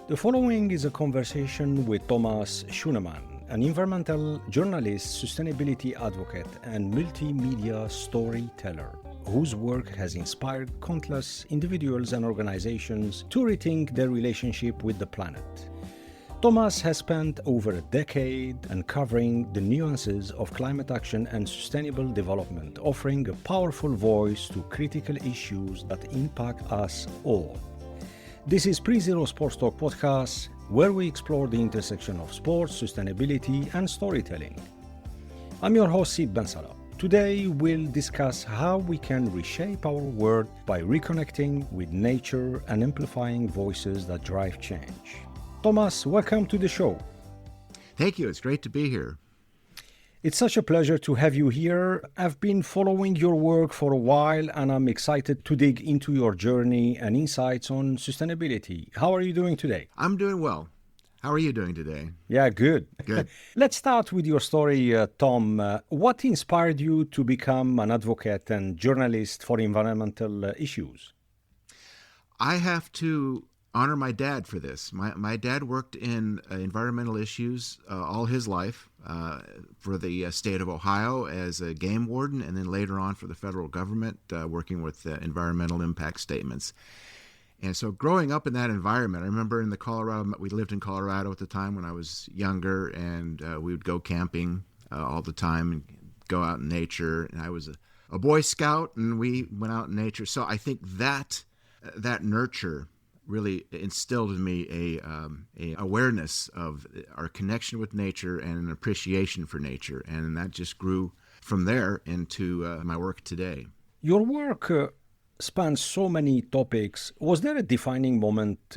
The following is a conversation with Thomas Schueneman, an environmental journalist, sustainability advocate, and multimedia storyteller, whose work has inspired countless individuals and organizations to rethink their relationship with the planet. Thomas has spent over a decade uncovering the nuances of climate action and sustainable development, offering a powerful voice to critical issues that impact us all. This is Pre-Zero Sports Talk podcast, where we explore the intersection of sports, sustainability, and storytelling. I'm your host, Sid Bensala. Today, we'll discuss how we can reshape our world by reconnecting with nature and amplifying voices that drive change. Thomas, welcome to the show. Thank you. It's great to be here. It's such a pleasure to have you here. I've been following your work for a while, and I'm excited to dig into your journey and insights on sustainability. How are you doing today? I'm doing well. How are you doing today? Yeah, good. Good. Let's start with your story, Tom. What inspired you to become an advocate and journalist for environmental issues? I have to honor my dad for this. My dad worked in environmental issues all his life for the state of Ohio as a game warden, and then later on for the federal government working with environmental impact statements. And so growing up in that environment, I remember we lived in Colorado at the time when I was younger, and we would go camping all the time and go out in nature. And I was a Boy Scout, and we went out in nature. So I think that nurture really instilled in me a awareness of our connection with nature and an appreciation for nature, and that just grew from there into my work today. Your work spans so many topics. Was there a defining moment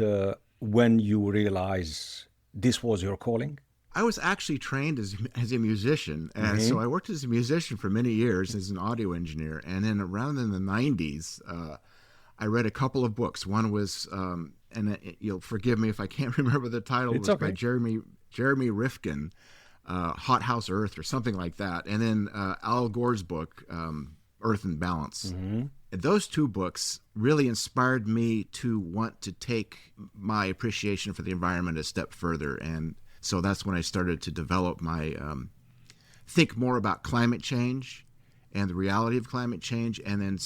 when you realized this was your calling? I was actually trained as a musician, and so I worked as a musician for many years as an audio engineer, and then around in the 90s, I read a couple of books. One was, and you'll forgive me if I can't remember the title, it's by Jeremy Rifkin, Hot House Earth or something like that. And then Al Gore's book, Earth in Balance. Mm-hmm. And those two books really inspired me to want to take my appreciation for the environment a step further. And so that's when I started to develop my, think more about climate change and the reality of climate change. And then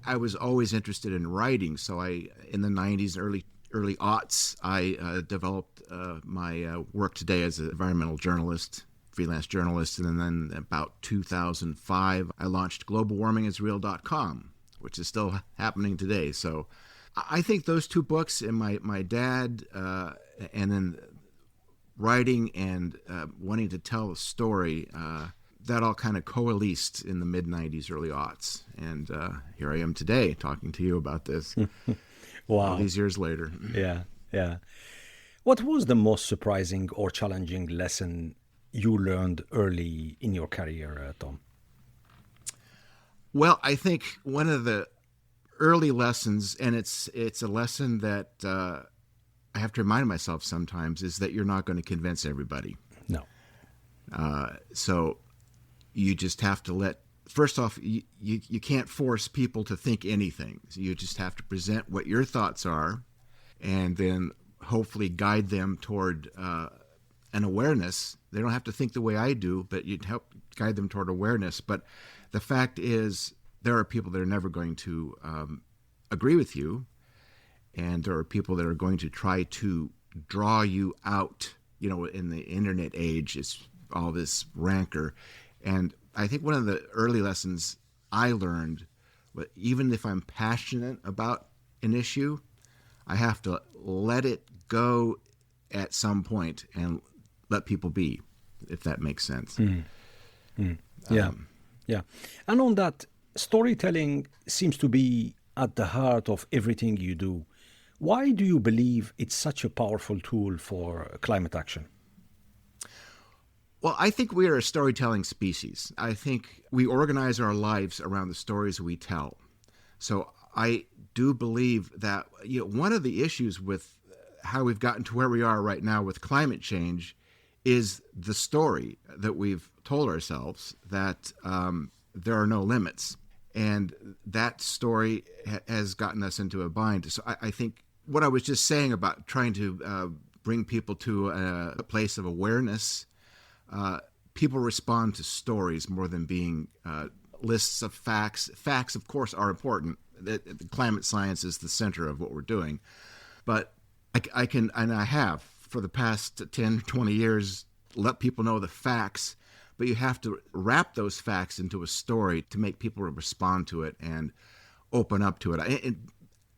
I was always interested in writing, so in the 90s, early aughts, I developed my work today as an environmental journalist, freelance journalist, and then about 2005, I launched globalwarmingisreal.com, which is still happening today. So I think those two books and my dad, and then writing and wanting to tell a story, that all kind of coalesced in the mid-90s, early aughts. And here I am today talking to you about this. Wow. All these years later. Yeah. What was the most surprising or challenging lesson you learned early in your career, Tom? Well, I think one of the early lessons, and it's a lesson that I have to remind myself sometimes, is that you're not going to convince everybody. No. So you just have to first off, you can't force people to think anything. So you just have to present what your thoughts are, and then hopefully guide them toward an awareness. They don't have to think the way I do, but you'd help guide them toward awareness. But the fact is, there are people that are never going to agree with you, and there are people that are going to try to draw you out. You know, in the internet age, it's all this rancor. And I think one of the early lessons I learned, even if I'm passionate about an issue, I have to let it go at some point and let people be, if that makes sense. Yeah. And on that, storytelling seems to be at the heart of everything you do. Why do you believe it's such a powerful tool for climate action? Well, I think we are a storytelling species. I think we organize our lives around the stories we tell. So I do believe that one of the issues with how we've gotten to where we are right now with climate change is the story that we've told ourselves that there are no limits. And that story has gotten us into a bind. So I think what I was just saying about trying to bring people to a place of awareness, people respond to stories more than being lists of facts. Facts, of course, are important. The climate science is the center of what we're doing. But I can, and I have, for the past 10, 20 years, let people know the facts, but you have to wrap those facts into a story to make people respond to it and open up to it. And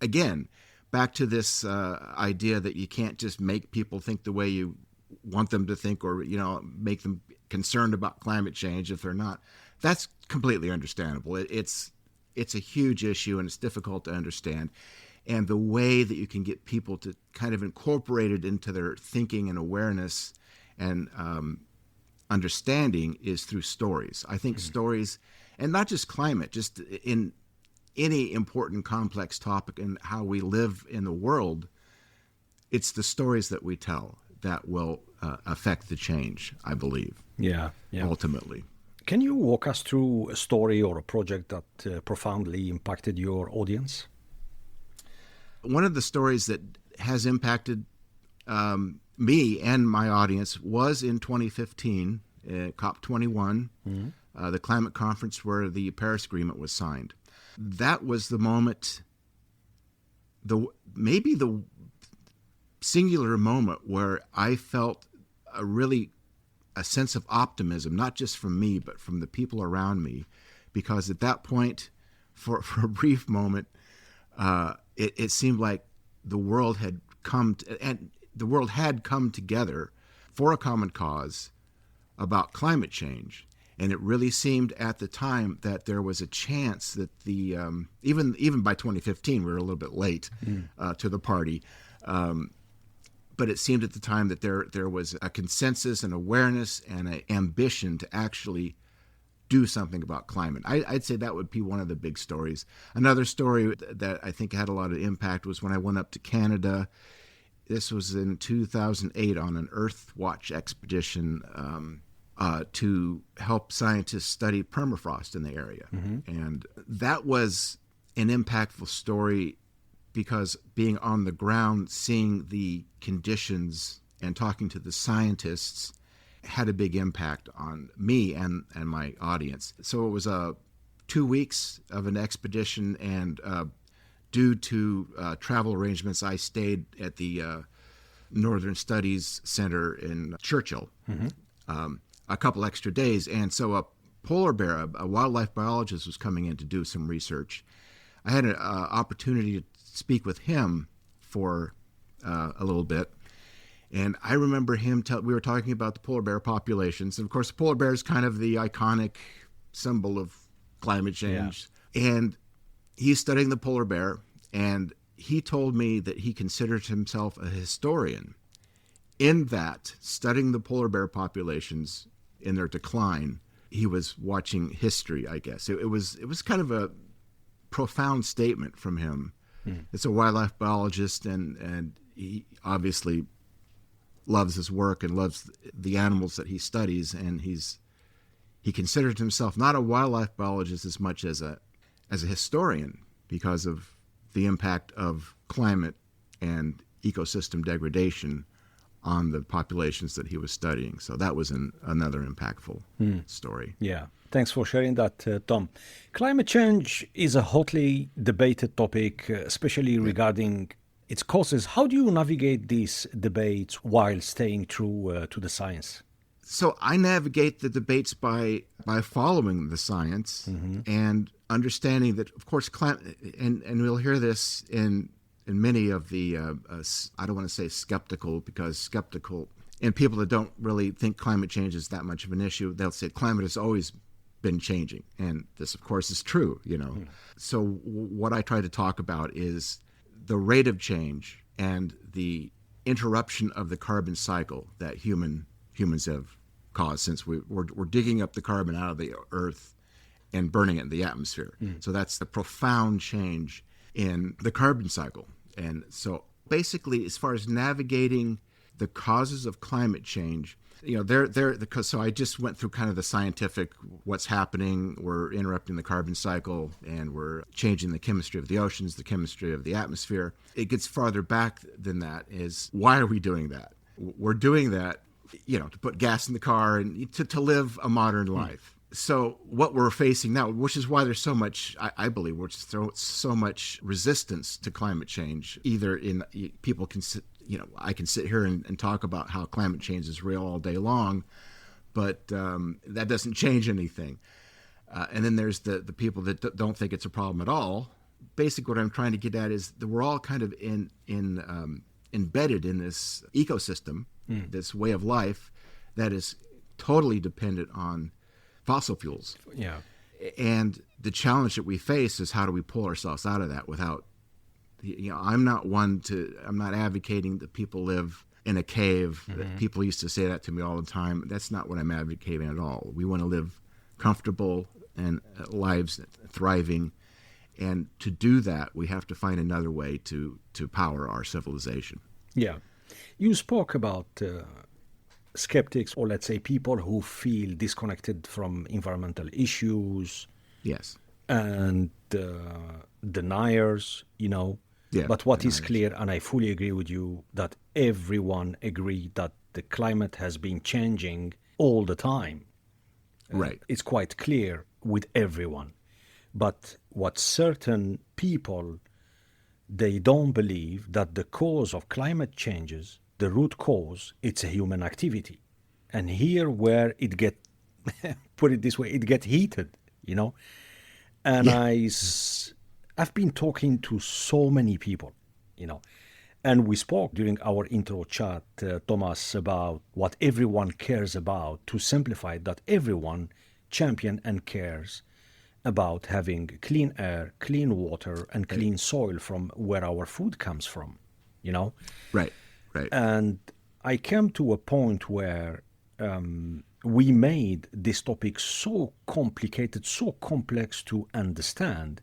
again, back to this idea that you can't just make people think the way you want them to think, or make them concerned about climate change if they're not. That's completely understandable. It's a huge issue, and it's difficult to understand. And the way that you can get people to kind of incorporate it into their thinking and awareness and understanding is through stories. I think stories, and not just climate, just in any important complex topic and how we live in the world, it's the stories that we tell that will affect the change, I believe. Yeah. Ultimately. Can you walk us through a story or a project that profoundly impacted your audience? One of the stories that has impacted me and my audience was in 2015, COP21, the climate conference where the Paris Agreement was signed. That was the moment, maybe the singular moment where I felt a sense of optimism, not just from me, but from the people around me. Because at that point, for a brief moment, it seemed like the world had come together for a common cause about climate change. And it really seemed at the time that there was a chance that even by 2015, we were a little bit late to the party. But it seemed at the time that there was a consensus and awareness and an ambition to actually do something about climate. I'd say that would be one of the big stories. Another story that I think had a lot of impact was when I went up to Canada. This was in 2008 on an Earth Watch expedition to help scientists study permafrost in the area. And that was an impactful story because being on the ground, seeing the conditions and talking to the scientists had a big impact on me and my audience. So it was 2 weeks of an expedition, and due to travel arrangements, I stayed at the Northern Studies Center in Churchill a couple extra days. And so a polar bear, a wildlife biologist, was coming in to do some research. I had an opportunity to speak with him for a little bit. And I remember him, we were talking about the polar bear populations. And of course, the polar bear is kind of the iconic symbol of climate change. Yeah. And he's studying the polar bear. And he told me that he considered himself a historian, in that, studying the polar bear populations in their decline, he was watching history, I guess. It was kind of a profound statement from him. It's a wildlife biologist, and he obviously loves his work and loves the animals that he studies, and he considered himself not a wildlife biologist as much as a historian because of the impact of climate and ecosystem degradation on the populations that he was studying. So that was another impactful story. Yeah. Thanks for sharing that, Tom. Climate change is a hotly debated topic, especially regarding its causes. How do you navigate these debates while staying true to the science? So I navigate the debates by following the science and understanding that, of course, climate, and we'll hear this in many of the, I don't want to say skeptical, because skeptical, and people that don't really think climate change is that much of an issue, they'll say climate has always been changing. And this, of course, is true, So what I try to talk about is the rate of change and the interruption of the carbon cycle that humans have caused, since we're digging up the carbon out of the earth and burning it in the atmosphere. So that's the profound change in the carbon cycle. And so basically, as far as navigating the causes of climate change, So I just went through kind of the scientific, what's happening. We're interrupting the carbon cycle, and we're changing the chemistry of the oceans, the chemistry of the atmosphere. It gets farther back than that. Is why are we doing that? We're doing that, to put gas in the car and to live a modern life. So what we're facing now, which is why there's so much, I believe, so much resistance to climate change. Either in people can, I can sit here and talk about how climate change is real all day long, but that doesn't change anything. And then there's the people that don't think it's a problem at all. Basically, what I'm trying to get at is that we're all kind of embedded in this ecosystem, this way of life that is totally dependent on fossil fuels. Yeah. And the challenge that we face is how do we pull ourselves out of that without, I'm not advocating that people live in a cave. People used to say that to me all the time. That's not what I'm advocating at all. We want to live comfortable and lives thriving. And to do that, we have to find another way to power our civilization. Yeah. You spoke about skeptics, or let's say people who feel disconnected from environmental issues. Yes. And deniers, Yeah, but what is deniers. clear, and I fully agree with you, that everyone agreed that the climate has been changing all the time. Right. It's quite clear with everyone. But what certain people, they don't believe that the cause of climate changes, the root cause, it's a human activity. And here where it get, put it this way, it get heated, And Yeah. I've been talking to so many people, and we spoke during our intro chat, Thomas, about what everyone cares about, to simplify that everyone champion and cares about having clean air, clean water, and clean soil from where our food comes from, Right. Right. And I came to a point where we made this topic so complicated, so complex to understand,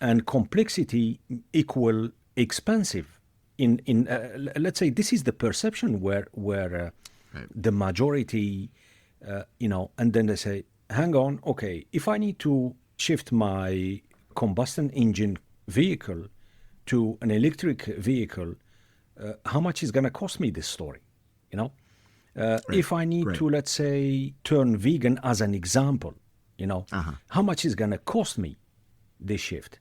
and complexity equal expensive. Let's say this is the perception where Right. the majority, and then they say, hang on, okay, if I need to shift my combustion engine vehicle to an electric vehicle, how much is going to cost me this story? If I need Right. to, let's say, turn vegan as an example, how much is going to cost me this shift?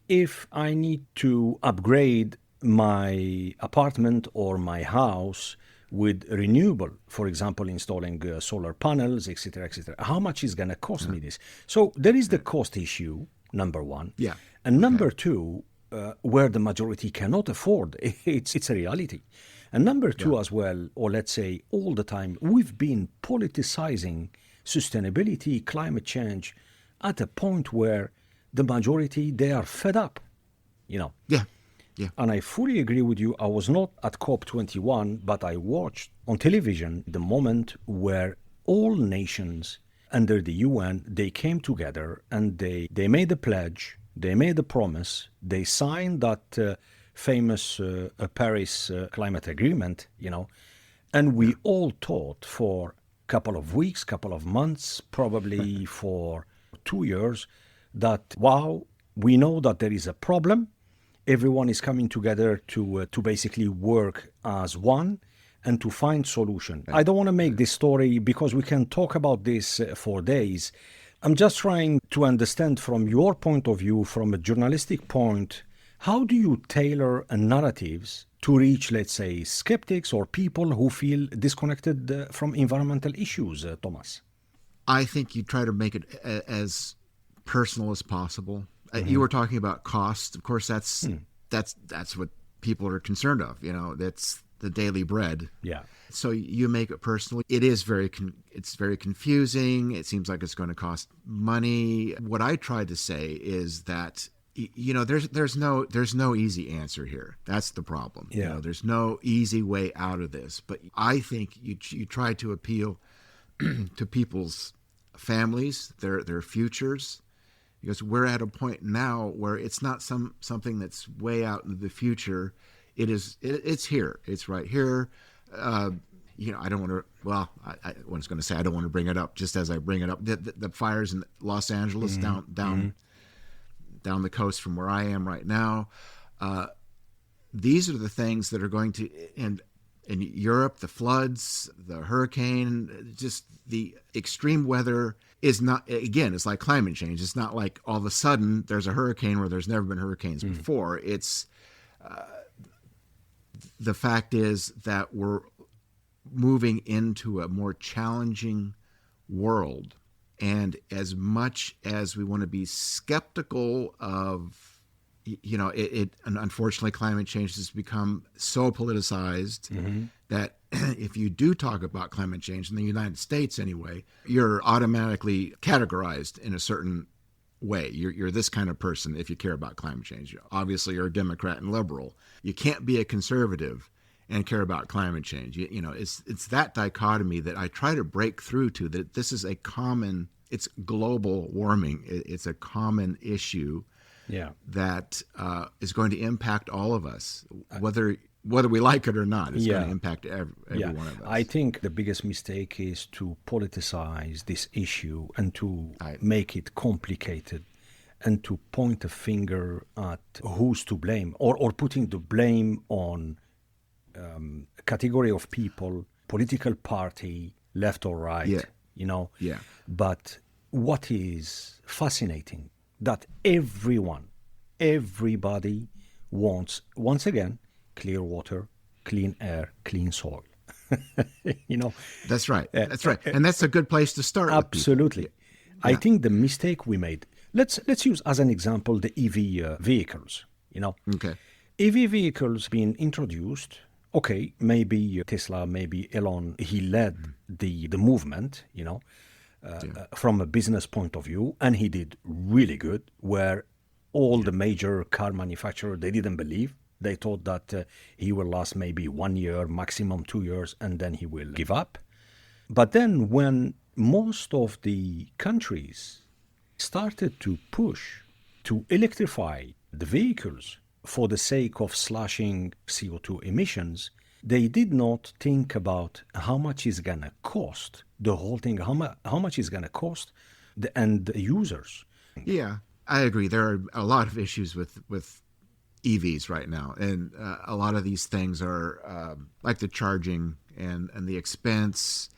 If I need to upgrade my apartment or my house with renewable, for example, installing solar panels, etc., how much is going to cost me this? So there is the cost issue, number one. Yeah. And number two, where the majority cannot afford, it's a reality. And number two as well, or let's say all the time, we've been politicizing sustainability, climate change at a point where the majority, they are fed up, Yeah. Yeah. And I fully agree with you. I was not at COP21, but I watched on television the moment where all nations under the UN, they came together and they made a pledge, they made a promise, they signed that famous Paris climate agreement, and we all thought for a couple of weeks, couple of months, probably for 2 years, that, wow, we know that there is a problem. Everyone is coming together to basically work as one and to find solution. I don't want to make this story because we can talk about this for days. I'm just trying to understand from your point of view, from a journalistic point, how do you tailor narratives to reach, let's say, skeptics or people who feel disconnected from environmental issues, Thomas? I think you try to make it as personal as possible. You were talking about cost. Of course, that's what people are concerned of. That's the daily bread. Yeah. So you make it personal. It is it's very confusing. It seems like it's going to cost money. What I try to say is that there's no easy answer here. That's the problem. Yeah. There's no easy way out of this. But I think you try to appeal to people's families, their futures. Because we're at a point now where it's not something that's way out in the future. It's here. It's right here. I don't want to. Well, I was going to say I don't want to bring it up. Just as I bring it up, the fires in Los Angeles down the coast from where I am right now. These are the things that are going to, and in Europe, the floods, the hurricane, just the extreme weather is not, again, it's like climate change. It's not like all of a sudden there's a hurricane where there's never been hurricanes before. It's, the fact is that we're moving into a more challenging world. And as much as we want to be skeptical of, and unfortunately, climate change has become so politicized that if you do talk about climate change in the United States anyway, you're automatically categorized in a certain way. You're this kind of person if you care about climate change. Obviously, you're a Democrat and liberal. You can't be a conservative and care about climate change. It's that dichotomy that I try to break through to, that this is it's global warming. It's a common issue. Yeah, that is going to impact all of us, whether we like it or not. It's going to impact every one of us. I think the biggest mistake is to politicize this issue and to make it complicated and to point a finger at who's to blame, or putting the blame on a category of people, political party, left or right. Yeah. But what is fascinating, that everybody wants, once again, clear water, clean air, clean soil. That's right. And that's a good place to start. Absolutely. I think the mistake we made, let's use as an example the EV vehicles. Okay. EV vehicles being introduced. Okay, maybe Tesla, maybe Elon, he led the movement, from a business point of view, and he did really good, where all the major car manufacturers, they didn't believe. They thought that he will last maybe 1 year, maximum 2 years, and then he will give up. But then when most of the countries started to push to electrify the vehicles for the sake of slashing CO2 emissions, they did not think about how much is going to cost the whole thing, how much is going to cost the end users. Yeah, I agree. There are a lot of issues with EVs right now, and a lot of these things are like the charging and the expense.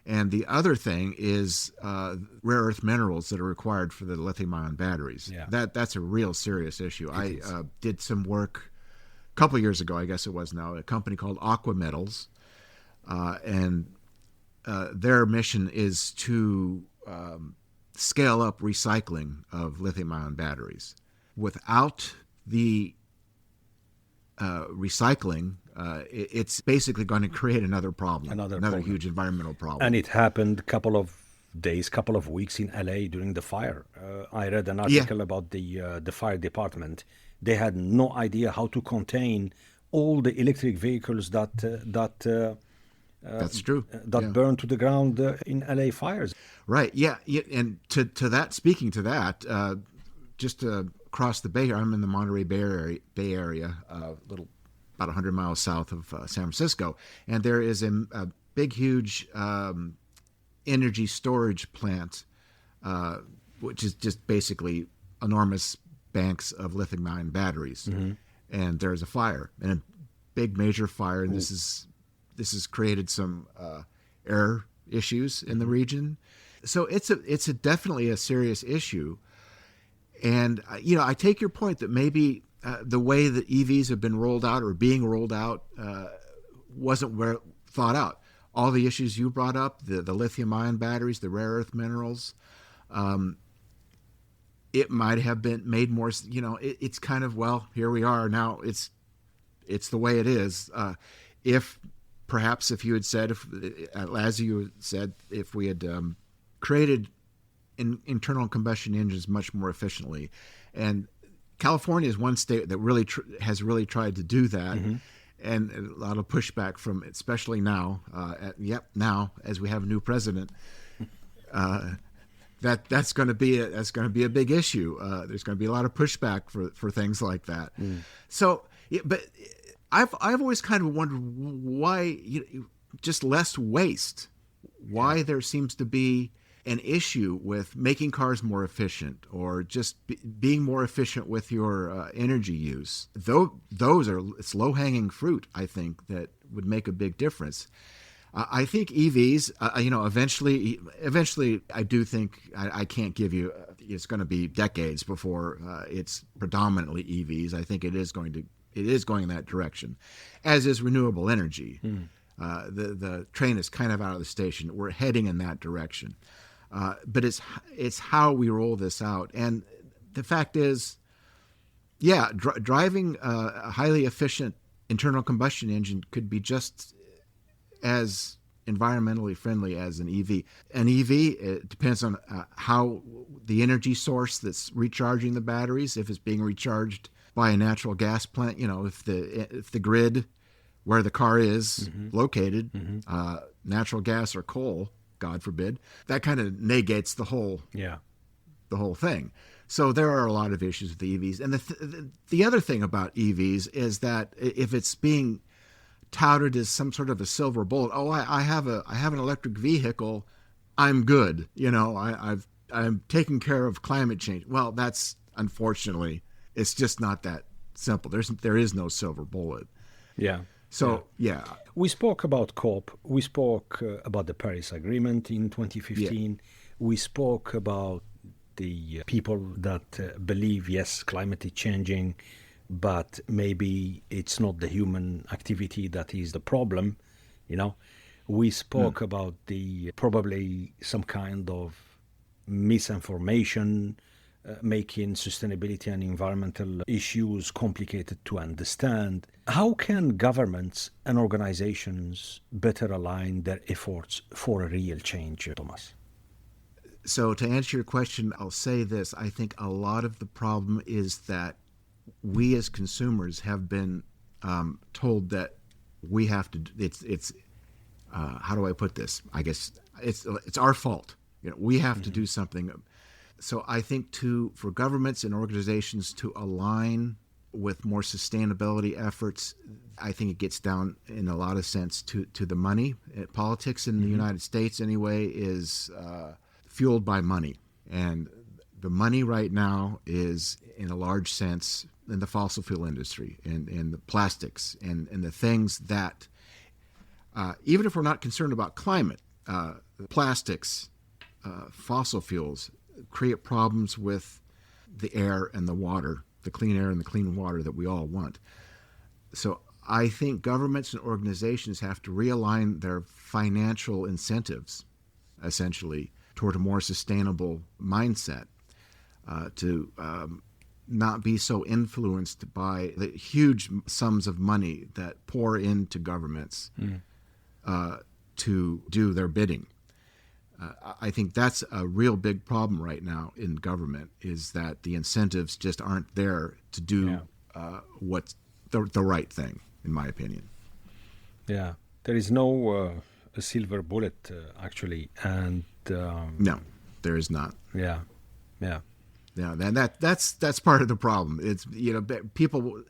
And the other thing is rare earth minerals that are required for the lithium-ion batteries. Yeah. That's a real serious issue. I did some work a couple of years ago, I guess it was now, a company called Aqua Metals, and their mission is to scale up recycling of lithium-ion batteries. Without the recycling, it's basically going to create another problem, another huge environmental problem. And it happened a couple of weeks in LA during the fire. I read an article about the fire department. They had no idea how to contain all the electric vehicles that that's true. Burned to the ground in LA fires. Right. Yeah. And to that, speaking to that, just across the Bay, I'm in the Monterey Bay Area, about 100 miles south of San Francisco, and there is a big, huge energy storage plant, which is just basically enormous banks of lithium-ion batteries. Mm-hmm. And there's a fire, and a big major fire, and this has created some air issues in the region. So it's definitely a serious issue. And I take your point that maybe the way that EVs have been rolled out or being rolled out wasn't thought out. All the issues you brought up, the lithium-ion batteries, the rare earth minerals, it might have been made more. It's kind of, well, here we are now. It's the way it is. If you had said, as you had said, if we had created internal combustion engines much more efficiently, and California is one state that really has really tried to do that, mm-hmm. and a lot of pushback from, especially now. Now as we have a new president, that's going to be a big issue. There's going to be a lot of pushback for things like that. Mm. So, but I've always kind of wondered why just less waste. Why there seems to be an issue with making cars more efficient or just being more efficient with your energy use. It's low-hanging fruit, I think, that would make a big difference. I think EVs, eventually, I do think I can't give you. It's going to be decades before it's predominantly EVs. I think it is going in that direction, as is renewable energy. The train is kind of out of the station. We're heading in that direction, but it's how we roll this out. And the fact is, driving a highly efficient internal combustion engine could be just as environmentally friendly as an EV. An EV, it depends on how the energy source that's recharging the batteries, if it's being recharged by a natural gas plant, if the grid where the car is located, natural gas or coal, God forbid, that kind of negates the whole thing. So there are a lot of issues with the EVs. And the other thing about EVs is that if it's being touted as some sort of a silver bullet, I have an electric vehicle, I'm good. I'm taking care of climate change. Well, that's unfortunately, it's just not that simple. There is no silver bullet. Yeah. So, We spoke about COP. We spoke about the Paris Agreement in 2015. Yeah. We spoke about the people that believe, yes, climate is changing, but maybe it's not the human activity that is the problem, We spoke about the probably some kind of misinformation, making sustainability and environmental issues complicated to understand. How can governments and organizations better align their efforts for a real change, Thomas? So to answer your question, I'll say this. I think a lot of the problem is that we as consumers have been told that we have to, it's how do I put this? I guess it's our fault. We have to do something. So I think for governments and organizations to align with more sustainability efforts, I think it gets down in a lot of sense to the money. Politics in the United States anyway is fueled by money. And the money right now is in a large sense in the fossil fuel industry and the plastics and the things that, even if we're not concerned about climate, plastics, fossil fuels, create problems with the air and the water, the clean air and the clean water that we all want. So I think governments and organizations have to realign their financial incentives, essentially, toward a more sustainable mindset, to not be so influenced by the huge sums of money that pour into governments to do their bidding. I think that's a real big problem right now in government, is that the incentives just aren't there to do what's the right thing, in my opinion. Yeah, there is no a silver bullet, actually, and no, there is not. Yeah. And that's part of the problem. It's people,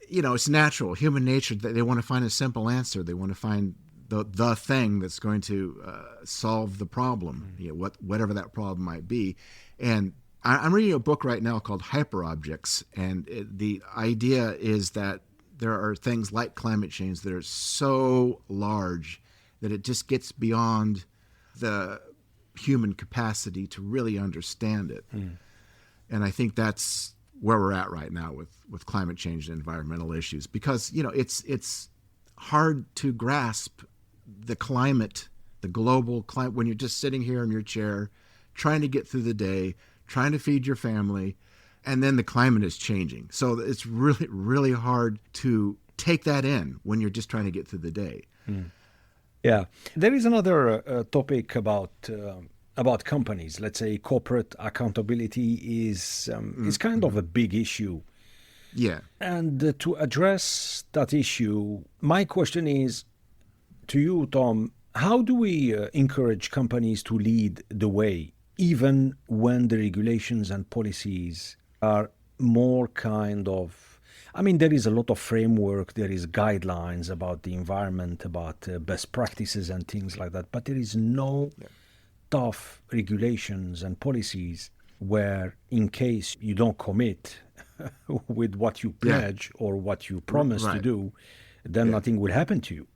it's natural, human nature. They want to find a simple answer. They want to find the thing that's going to solve the problem, whatever that problem might be. And I'm reading a book right now called Hyperobjects, and the idea is that there are things like climate change that are so large that it just gets beyond the human capacity to really understand it. And I think that's where we're at right now with climate change and environmental issues, because it's hard to grasp the climate, the global climate, when you're just sitting here in your chair trying to get through the day, trying to feed your family, and then the climate is changing. So it's really, really hard to take that in when you're just trying to get through the day. Yeah. There is another topic about companies. Let's say corporate accountability is kind of a big issue. Yeah. And to address that issue, my question is to you, Tom, how do we encourage companies to lead the way, even when the regulations and policies are more kind of, I mean, there is a lot of framework, there is guidelines about the environment, about best practices and things like that, but there is no tough regulations and policies where in case you don't commit with what you Yeah. pledge or what you promise to Right. do, then Yeah. nothing will happen to you.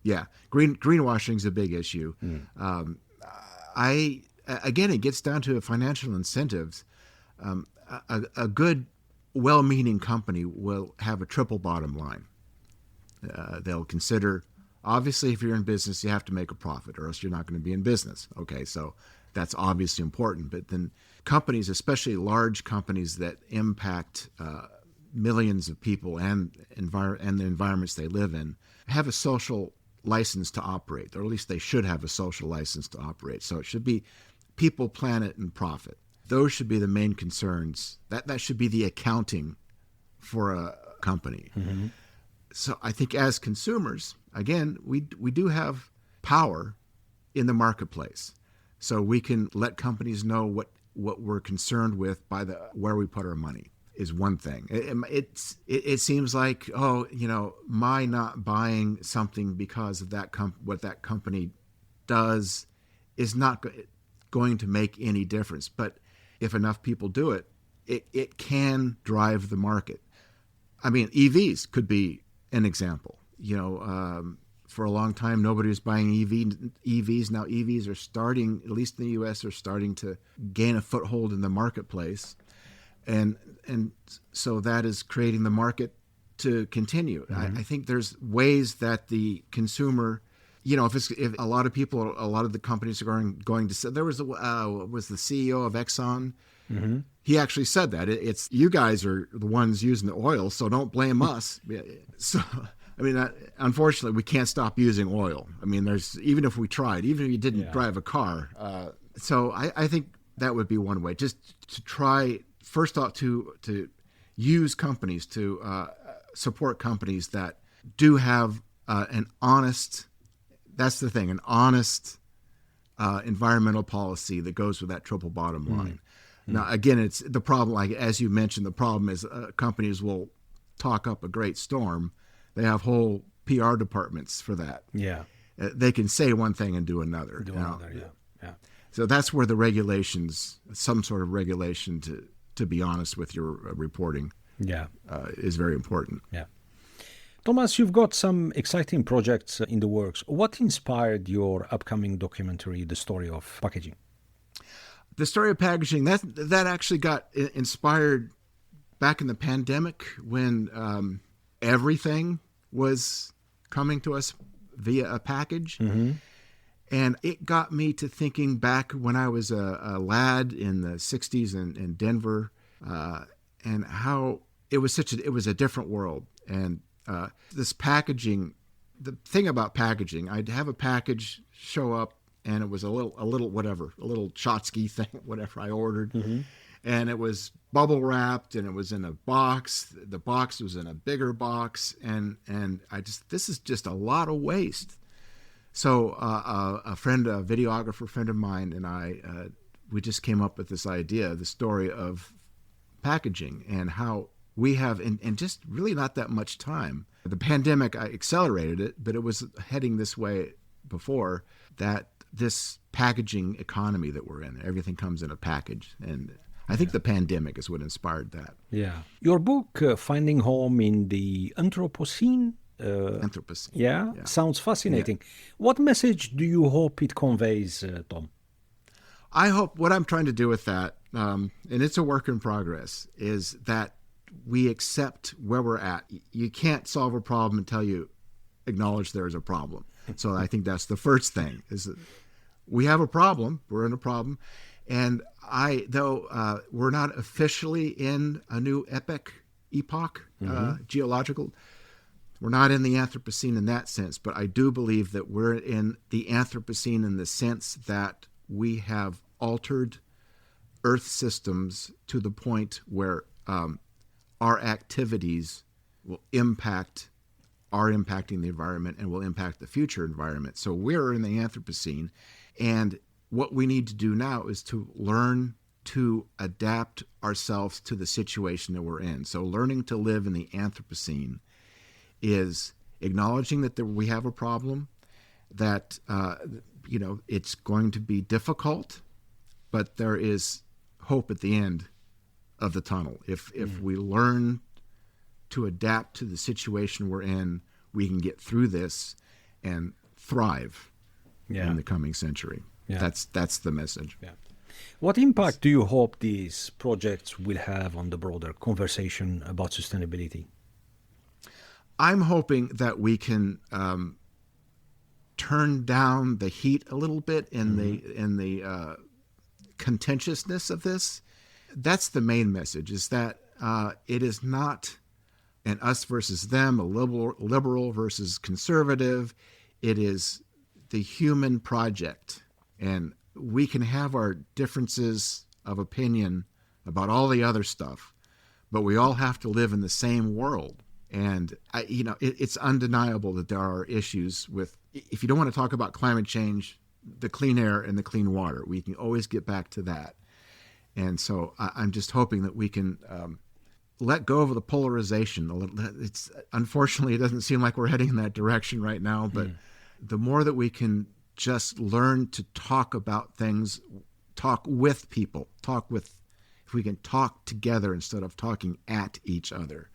Yeah. Greenwashing is a big issue. Again, it gets down to financial incentives. A good, well-meaning company will have a triple bottom line. They'll consider, obviously, if you're in business, you have to make a profit, or else you're not going to be in business. Okay, so that's obviously important. But then companies, especially large companies that impact millions of people and the environments they live in, have a social license to operate, or at least they should have a social license to operate. So it should be people, planet, and profit. Those should be the main concerns. That should be the accounting for a company. Mm-hmm. So I think as consumers, again, we do have power in the marketplace. So we can let companies know what we're concerned with by where we put our money is one thing. It seems like, my not buying something because of what that company does is not going to make any difference. But if enough people do it, it can drive the market. I mean, EVs could be an example. For a long time, nobody was buying EVs. Now EVs are starting, at least in the U.S., are starting to gain a foothold in the marketplace. And so that is creating the market to continue. Mm-hmm. I think there's ways that the consumer, if a lot of people, a lot of the companies are going to say, there was the CEO of Exxon. Mm-hmm. He actually said that it's you guys are the ones using the oil, so don't blame us. So, I mean, unfortunately, we can't stop using oil. I mean, even if we tried, even if you didn't drive a car. So I think that would be one way, just to try. First off, to use companies, to support companies that do have an honest, that's the thing, an honest environmental policy that goes with that triple bottom line. Mm-hmm. Now, again, it's the problem, like as you mentioned, the problem is companies will talk up a great storm. They have whole PR departments for that. Yeah. They can say one thing and do another. Yeah. So that's where the regulations, some sort of regulation to be honest with your reporting, is very important. Yeah. Thomas, you've got some exciting projects in the works. What inspired your upcoming documentary, The Story of Packaging? The Story of Packaging, that actually got inspired back in the pandemic when everything was coming to us via a package. Mm-hmm. And it got me to thinking back when I was a lad in the 60s in Denver, and how it was a different world. And this packaging, the thing about packaging, I'd have a package show up, and it was a little tchotchke thing, whatever I ordered. Mm-hmm. And it was bubble wrapped, and it was in a box. The box was in a bigger box, and this is just a lot of waste. So a videographer friend of mine, and I, we just came up with this idea, the story of packaging, and how we have, in just really not that much time. The pandemic accelerated it, but it was heading this way before that. This packaging economy that we're in, everything comes in a package, and I think the pandemic is what inspired that. Yeah. Your book, Finding Home in the Anthropocene. Anthropocene. Sounds fascinating. Yeah. What message do you hope it conveys, Tom? I hope what I'm trying to do with that, and it's a work in progress, is that we accept where we're at. You can't solve a problem until you acknowledge there is a problem. So I think that's the first thing, is that we have a problem. We're in a problem. And though we're not officially in a new epoch, mm-hmm. Geological, we're not in the Anthropocene in that sense, but I do believe that we're in the Anthropocene in the sense that we have altered Earth systems to the point where our activities are impacting the environment and will impact the future environment. So we're in the Anthropocene, and what we need to do now is to learn to adapt ourselves to the situation that we're in. So learning to live in the Anthropocene is acknowledging that we have a problem, that it's going to be difficult, but there is hope at the end of the tunnel. If we learn to adapt to the situation we're in, we can get through this and thrive in the coming century. Yeah. That's the message. Yeah. What impact do you hope these projects will have on the broader conversation about sustainability? I'm hoping that we can turn down the heat a little bit in the contentiousness of this. That's the main message, is that it is not an us versus them, a liberal versus conservative. It is the human project. And we can have our differences of opinion about all the other stuff, but we all have to live in the same world. And, it's undeniable that there are issues with, if you don't want to talk about climate change, the clean air and the clean water. We can always get back to that. And so I'm just hoping that we can let go of the polarization. Unfortunately, it doesn't seem like we're heading in that direction right now, but the more that we can just learn to talk about things, talk with people, if we can talk together instead of talking at each other.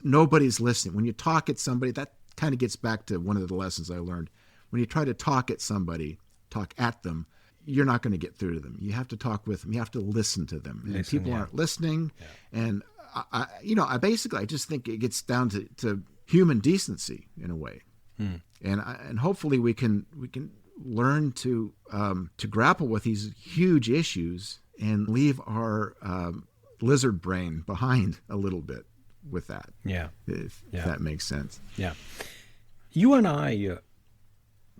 Nobody's listening. When you talk at somebody, that kind of gets back to one of the lessons I learned. When you try to talk at somebody, talk at them, you're not going to get through to them. You have to talk with them. You have to listen to them. And people aren't listening. Yeah. And I just think it gets down to human decency in a way. And hopefully we can learn to grapple with these huge issues and leave our lizard brain behind a little bit with that. If that makes sense. Yeah. You and I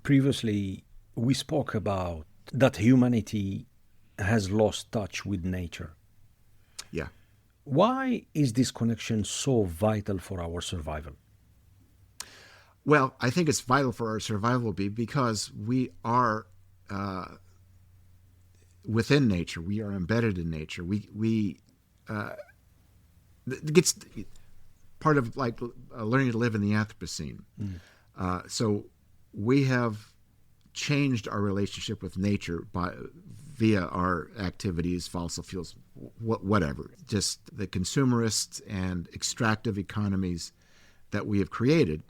previously, we spoke about that humanity has lost touch with nature. Yeah. Why is this connection so vital for our survival? Well, I think it's vital for our survival because we are within nature. We are embedded in nature. It gets part of like learning to live in the Anthropocene. So we have changed our relationship with nature via our activities, fossil fuels, whatever. Just the consumerist and extractive economies that we have created.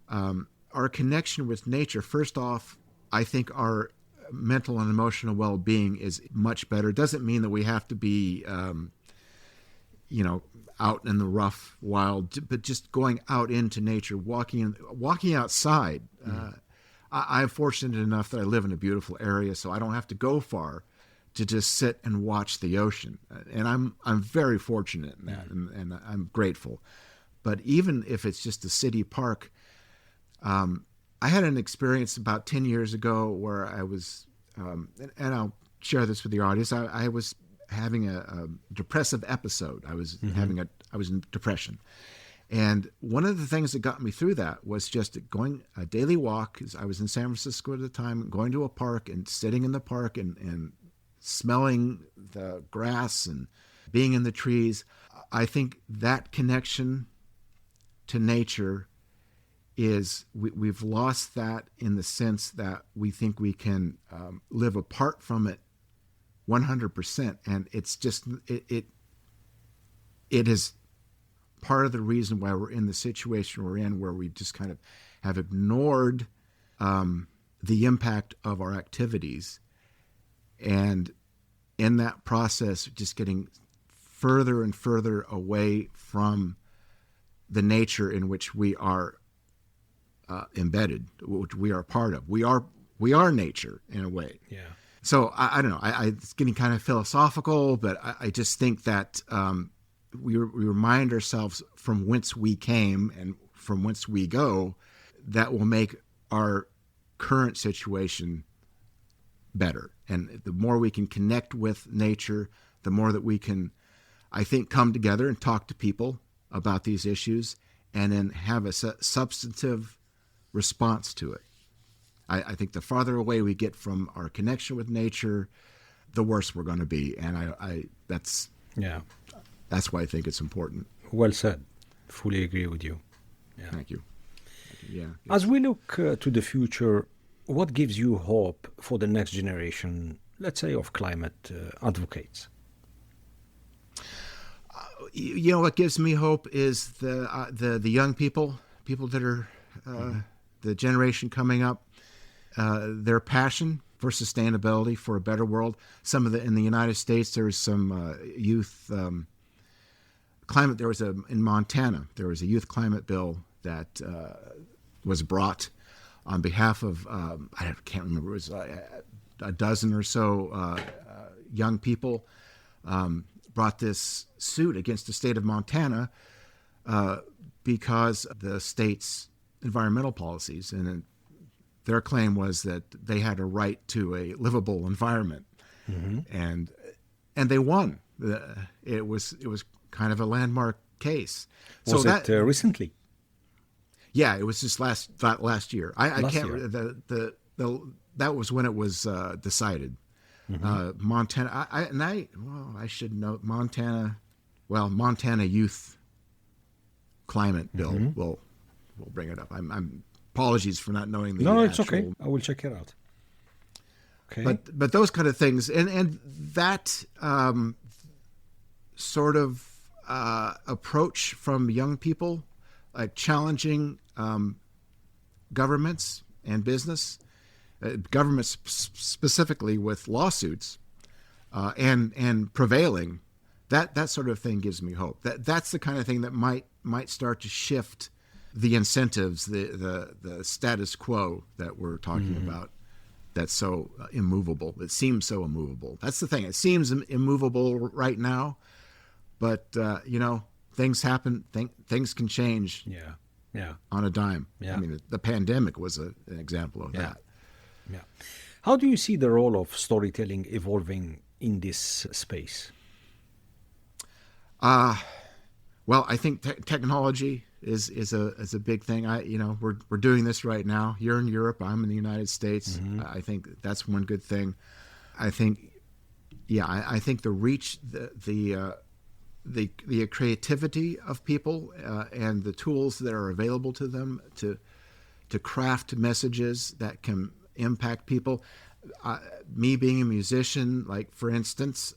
Our connection with nature, first off, I think our mental and emotional well-being is much better. It doesn't mean that we have to be, out in the rough, wild, but just going out into nature, walking outside. I'm fortunate enough that I live in a beautiful area, so I don't have to go far to just sit and watch the ocean. And I'm very fortunate in that, and I'm grateful. But even if it's just a city park, I had an experience about 10 years ago where I was, and I'll share this with the audience. I was having a depressive episode. I was in depression. And one of the things that got me through that was just going a daily walk. I was in San Francisco at the time, going to a park and sitting in the park and smelling the grass and being in the trees. I think that connection to nature is we've lost that in the sense that we think we can live apart from it 100%, and it's just it is part of the reason why we're in the situation we're in, where we just kind of have ignored the impact of our activities, and in that process just getting further and further away from the nature in which we are embedded, which we are part of. We are nature in a way. Yeah. So I don't know. It's getting kind of philosophical, but I just think that we remind ourselves from whence we came and from whence we go. That will make our current situation better. And the more we can connect with nature, the more that we can, I think, come together and talk to people about these issues and then have a substantive response to it. I think the farther away we get from our connection with nature, the worse we're going to be. And that's why I think it's important. Well said. Fully agree with you. Yeah. Thank you. Yeah. As we look to the future, what gives you hope for the next generation, let's say, of climate advocates? What gives me hope is the young people that are the generation coming up, their passion for sustainability, for a better world. In the United States, there's some youth climate. In Montana, there was a youth climate bill that was brought on behalf of, I can't remember, it was a dozen or so young people brought this suit against the state of Montana because of the state's environmental policies. And their claim was that they had a right to a livable environment. And they won. It was kind of a landmark case. Was it recently? Yeah, it was just last year. I Last can't. year. That was when it was decided. Montana. I should know Montana. Well, Montana Youth Climate Bill. We'll bring it up. I'm apologies for not knowing the. No, it's okay. I will check it out. Okay. But those kind of things and that sort of approach from young people, like challenging governments and business, governments specifically with lawsuits, and prevailing, that sort of thing gives me hope. That's the kind of thing that might start to shift the incentives, the status quo that we're talking about. That's so immovable. It seems so immovable. That's the thing. It seems immovable right now, but things happen. Things can change. Yeah. On a dime. Yeah. I mean, the pandemic was an example of that. Yeah. How do you see the role of storytelling evolving in this space? Well, I think technology is a big thing. We're doing this right now. You're in Europe. I'm in the United States. I think that's one good thing. I think the reach, the creativity of people and the tools that are available to them to craft messages that can impact people. Me being a musician, like for instance,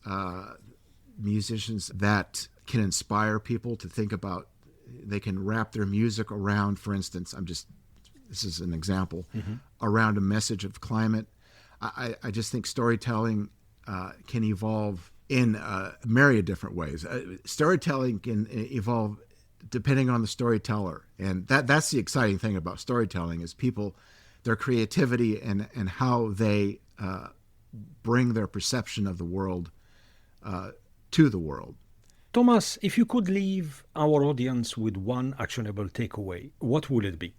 musicians that can inspire people to think about, they can wrap their music around, for instance, this is an example, around a message of climate. I just think storytelling can evolve in a myriad different ways. Storytelling can evolve depending on the storyteller. And that's the exciting thing about storytelling is people, their creativity and how they bring their perception of the world to the world. Thomas, if you could leave our audience with one actionable takeaway, what would it be?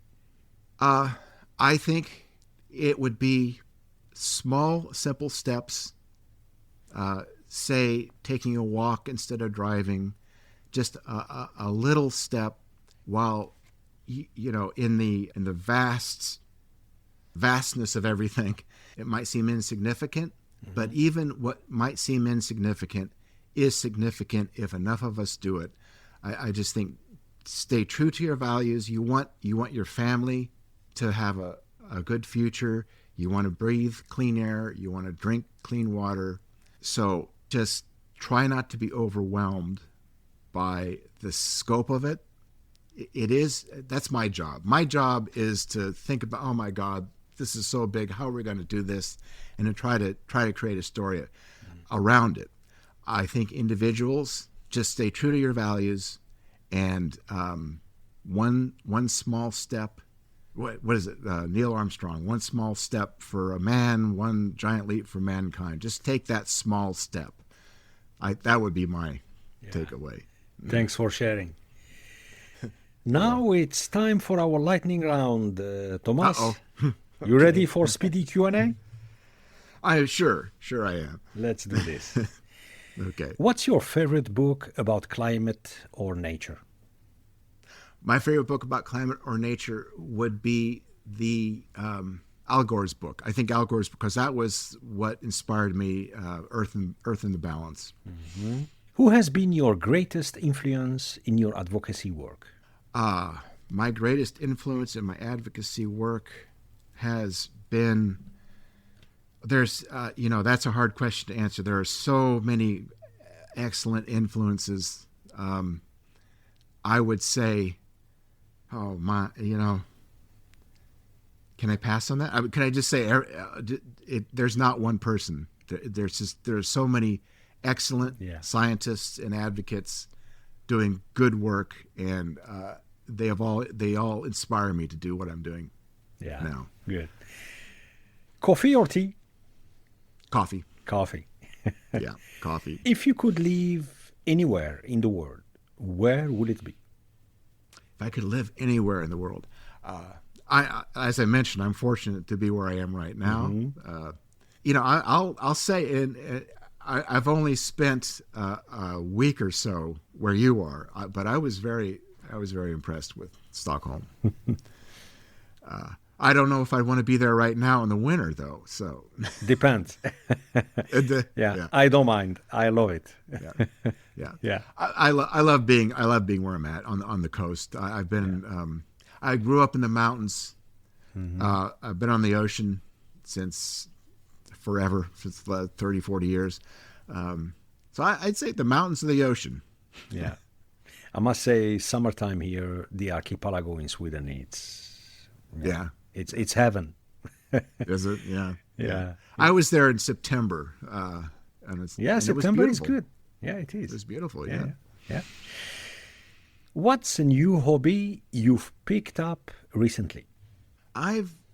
I think it would be small, simple steps. Say taking a walk instead of driving, just a little step. While in the vastness of everything, it might seem insignificant. But even what might seem insignificant is significant if enough of us do it. I just think stay true to your values. You want your family to have a good future. You want to breathe clean air. You want to drink clean water. So just try not to be overwhelmed by the scope of it. That's my job. My job is to think about, oh my God, this is so big. How are we going to do this? And to try to create a story around it. I think individuals just stay true to your values, and one small step. What is it? Neil Armstrong. One small step for a man, one giant leap for mankind. Just take that small step. That would be my takeaway. Thanks for sharing. Now it's time for our lightning round, Thomas. You ready for speedy Q&A? Sure I am. Let's do this. Okay. What's your favorite book about climate or nature? My favorite book about climate or nature would be Al Gore's book. I think Al Gore's, because that was what inspired me, Earth in the Balance. Mm-hmm. Who has been your greatest influence in your advocacy work? My greatest influence in my advocacy work has been, that's a hard question to answer. There are so many excellent influences. I would say, can I pass on that? Can I just say, there's not one person. There's so many excellent scientists and advocates doing good work, and they all inspire me to do what I'm doing now. Good. Coffee or tea? Coffee. Coffee. Yeah, coffee. If you could live anywhere in the world, where would it be? If I could live anywhere in the world, as I mentioned, I'm fortunate to be where I am right now. Mm-hmm. I'll say, I've only spent a week or so where you are, but I was very impressed with Stockholm. I don't know if I want to be there right now in the winter, though. So depends. Yeah, I don't mind. I love it. Yeah. I love being where I'm at on the coast. I've been. I grew up in the mountains. Mm-hmm. I've been on the ocean since forever, since 30, 40 years. So I'd say the mountains of the ocean. Yeah. I must say, summertime here, the archipelago in Sweden, it's heaven. Is it? Yeah. Yeah. I was there in September. September is good. Yeah, it is. It was beautiful. Yeah. What's a new hobby you've picked up recently?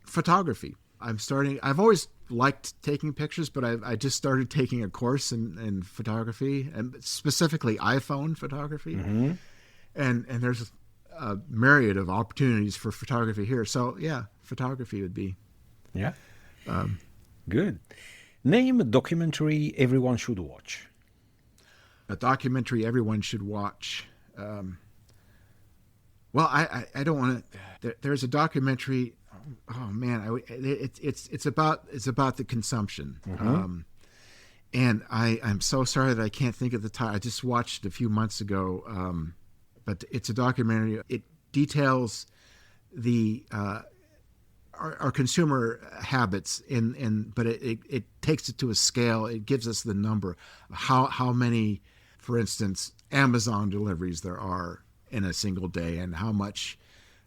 Photography. I've always liked taking pictures, but I just started taking a course in photography, and specifically iPhone photography. Mm-hmm. And there's a myriad of opportunities for photography here. So photography would be. Yeah. Good. Name a documentary everyone should watch. A documentary everyone should watch. Well, I don't want to. There's a documentary. Oh man, it's about the consumption. Mm-hmm. And I'm so sorry that I can't think of the title. I just watched it a few months ago. But it's a documentary. It details our consumer habits, but it takes it to a scale. It gives us the number, how many, for instance, Amazon deliveries there are in a single day, and how much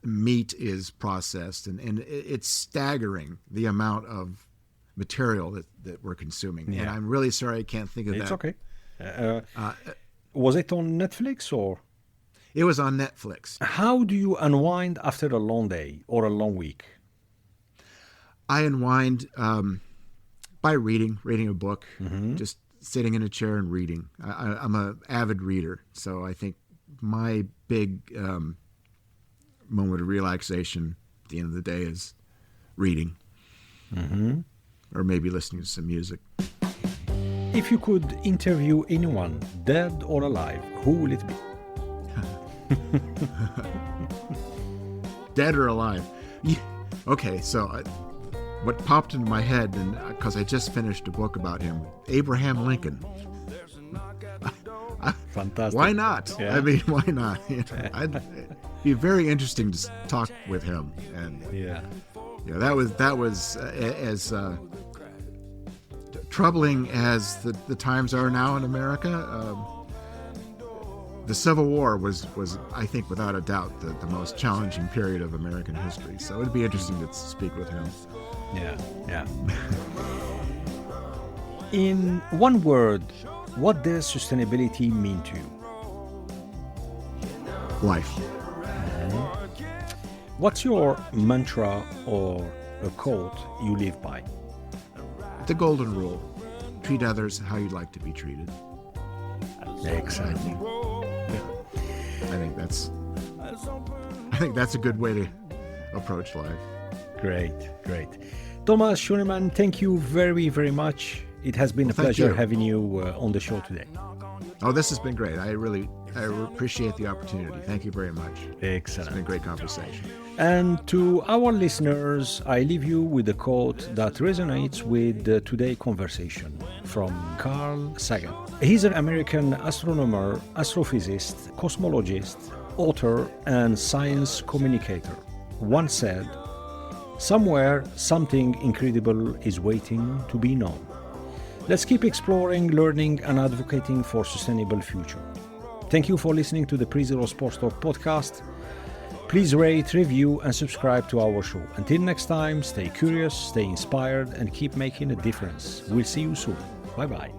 meat is processed, and it's staggering the amount of material that we're consuming. Yeah. And I'm really sorry I can't think of that. It's okay. Was it on Netflix or? It was on Netflix. How do you unwind after a long day or a long week? I unwind by reading a book, mm-hmm. just sitting in a chair and reading. I'm an avid reader, so I think my big moment of relaxation at the end of the day is reading, mm-hmm. or maybe listening to some music. If you could interview anyone, dead or alive, who will it be? Dead or alive? Okay, so what popped into my head, and because I just finished a book about him, Abraham Lincoln. Fantastic. Why not? Yeah. I mean, why not? It'd be very interesting to talk with him, and that was as troubling as the times are now in America. The Civil War was I think without a doubt the most challenging period of American history. So it'd be interesting to speak with him. Yeah. In one word, what does sustainability mean to you? Life. Mm-hmm. What's your mantra or a quote you live by? The golden rule: treat others how you'd like to be treated. Exactly. I think that's a good way to approach life. Great. Thomas Schueneman, thank you very, very much. It has been a pleasure having you on the show today. Oh, this has been great. I really I appreciate the opportunity. Thank you very much. Excellent. It's been a great conversation. And to our listeners, I leave you with a quote that resonates with today's conversation from Carl Sagan. He's an American astronomer, astrophysicist, cosmologist, author, and science communicator. Once said, "Somewhere, something incredible is waiting to be known." Let's keep exploring, learning, and advocating for a sustainable future. Thank you for listening to the Pre-Zero Sports Talk podcast. Please rate, review, and subscribe to our show. Until next time, stay curious, stay inspired, and keep making a difference. We'll see you soon. Bye-bye.